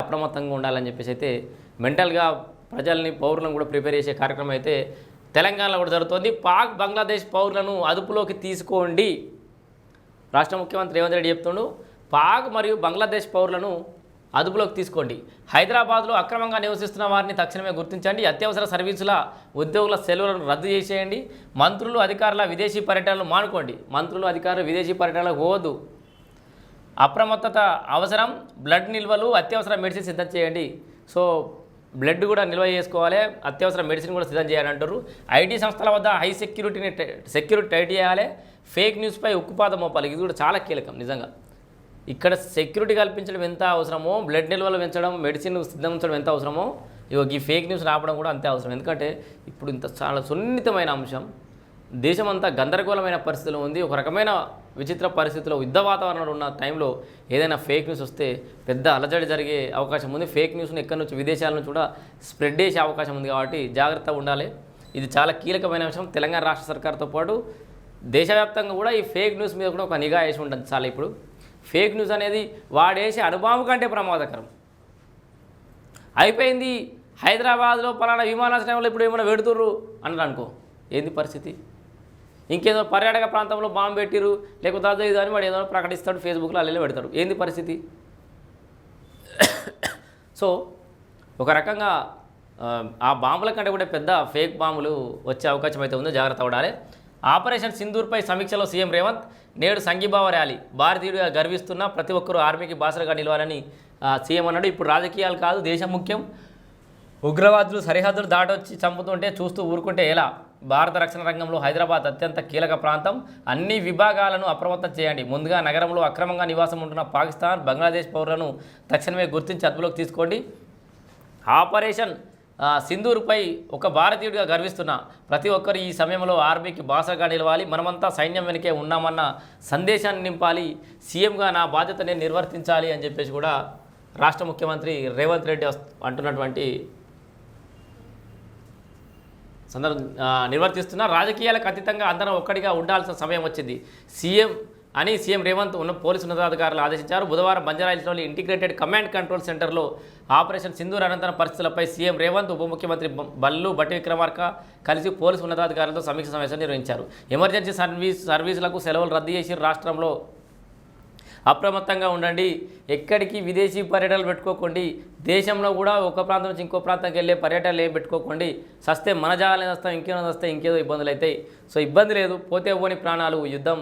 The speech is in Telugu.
అప్రమత్తంగా ఉండాలని చెప్పేసి అయితే మెంటల్గా ప్రజల్ని పౌరులను కూడా ప్రిపేర్ చేసే కార్యక్రమం అయితే తెలంగాణలో కూడా జరుగుతోంది. పాక్ బంగ్లాదేశ్ పౌరులను అదుపులోకి తీసుకోండి. రాష్ట్ర ముఖ్యమంత్రి రేవంత్ రెడ్డి చెప్తుండు, పాక్ మరియు బంగ్లాదేశ్ పౌరులను అదుపులోకి తీసుకోండి. హైదరాబాద్లో అక్రమంగా నివసిస్తున్న వారిని తక్షణమే గుర్తించండి. అత్యవసర సర్వీసుల ఉద్యోగుల సెలవులను రద్దు చేసేయండి. మంత్రులు అధికారుల విదేశీ పర్యటనలు మానుకోండి. మంత్రులు అధికారులు విదేశీ పర్యటనలకు పోవద్దు. అప్రమత్తత అవసరం. బ్లడ్ నిల్వలు అత్యవసర మెడిసిన్ సిద్ధం చేయండి. సో బ్లడ్ కూడా నిల్వ చేసుకోవాలి, అత్యవసర మెడిసిన్ కూడా సిద్ధం చేయాలని అంటారు. ఐటీ సంస్థల వద్ద హై సెక్యూరిటీ టైట్ చేయాలి. ఫేక్ న్యూస్పై ఉక్కుపాదం మోపాలి. ఇది కూడా చాలా కీలకం నిజంగా. ఇక్కడ సెక్యూరిటీ కల్పించడం ఎంత అవసరమో, బ్లడ్ నిల్వలు పెంచడం, మెడిసిన్ సిద్ధం ఉంచడం ఎంత అవసరమో, ఈ ఫేక్ న్యూస్ రావడం కూడా అంతే అవసరం. ఎందుకంటే ఇప్పుడు ఇంత చాలా సున్నితమైన అంశం, దేశమంతా గందరగోళమైన పరిస్థితిలో ఉంది. ఒక రకమైన విచిత్ర పరిస్థితిలో యుద్ధ వాతావరణంలో ఉన్న టైంలో ఏదైనా ఫేక్ న్యూస్ వస్తే పెద్ద అలజడి జరిగే అవకాశం ఉంది. ఫేక్ న్యూస్ని ఎక్కడి నుంచి విదేశాల నుంచి కూడా స్ప్రెడ్ చేసే అవకాశం ఉంది. కాబట్టి జాగ్రత్తగా ఉండాలి. ఇది చాలా కీలకమైన అంశం. తెలంగాణ రాష్ట్ర సర్కార్తో పాటు దేశవ్యాప్తంగా కూడా ఈ ఫేక్ న్యూస్ మీద కూడా ఒక నిఘా వేసి ఉంటుంది. చాలా ఇప్పుడు ఫేక్ న్యూస్ అనేది వాడేసే అనుభవం కంటే ప్రమాదకరం అయిపోయింది. హైదరాబాద్లో పలానా విమానాశ్రయంలో ఇప్పుడు ఏమైనా పెడుతుర్రు అన్నారు అనుకో, ఏంది పరిస్థితి? ఇంకేదో పర్యాటక ప్రాంతంలో బాంబు పెట్టిరు, లేకపోతే అదో ఇదో అని వాడు ఏదో ప్రకటిస్తాడు, ఫేస్బుక్లో అల్లెలే పెడతాడు. ఏంది పరిస్థితి? సో ఒక రకంగా ఆ బాంబుల కంటే కూడా పెద్ద ఫేక్ బాంబులు వచ్చే అవకాశం అయితే ఉందో, జాగ్రత్త పడాలి. ఆపరేషన్ సింధూర్పై సమీక్షలో సీఎం రేవంత్. నేడు సంఘీభావ ర్యాలీ. భారతీయుడిగా గర్విస్తున్న ప్రతి ఒక్కరూ ఆర్మీకి బాసరగా నిలవాలని సీఎం అన్నాడు. ఇప్పుడు రాజకీయాలు కాదు, దేశం ముఖ్యం. ఉగ్రవాదులు సరిహద్దులు దాటొచ్చి చంపుతుంటే చూస్తూ ఊరుకుంటే ఎలా? భారత రక్షణ రంగంలో హైదరాబాద్ అత్యంత కీలక ప్రాంతం. అన్ని విభాగాలను అప్రమత్తం చేయండి. ముందుగా నగరంలో అక్రమంగా నివాసం ఉంటున్న పాకిస్తాన్, బంగ్లాదేశ్ పౌరులను తక్షణమే గుర్తించి అదుపులోకి తీసుకోండి. ఆపరేషన్ సింధూర్పై ఒక భారతీయుడిగా గర్విస్తున్న ప్రతి ఒక్కరు ఈ సమయంలో ఆర్మీకి బాసగా నిలవాలి. మనమంతా సైన్యం వెనుకే ఉన్నామన్న సందేశాన్ని నింపాలి. సీఎంగా నా బాధ్యత నేను నిర్వర్తించాలి అని చెప్పేసి కూడా రాష్ట్ర ముఖ్యమంత్రి రేవంత్ రెడ్డి అంటున్నటువంటి నిర్వర్తిస్తున్న. రాజకీయాలకు అతీతంగా అందరం ఒక్కడిగా ఉండాల్సిన సమయం వచ్చింది సీఎం రేవంత్ పోలీసు ఉన్నతాధికారులు ఆదేశించారు. బుధవారం బంజారాహిల్స్లోని ఇంటిగ్రేటెడ్ కమాండ్ కంట్రోల్ సెంటర్లో ఆపరేషన్ సింధూర్ అనంతరం పరిస్థితులపై సీఎం రేవంత్, ఉప ముఖ్యమంత్రి బల్లు భట్టి విక్రమార్క కలిసి పోలీసు ఉన్నతాధికారులతో సమీక్ష సమావేశం నిర్వహించారు. ఎమర్జెన్సీ సర్వీసులకు సెలవులు రద్దు చేసి రాష్ట్రంలో అప్రమత్తంగా ఉండండి. ఎక్కడికి విదేశీ పర్యటనలు పెట్టుకోకండి. దేశంలో కూడా ఒక ప్రాంతం నుంచి ఇంకో ప్రాంతానికి వెళ్ళే పర్యటనలు ఏం పెట్టుకోకండి. సస్తే మన జాగాలని వస్తాం, ఇంకేమైనా వస్తే ఇంకేదో ఇబ్బందులు అవుతాయి. సో ఇబ్బంది లేదు, పోతే పోని ప్రాణాలు. యుద్ధం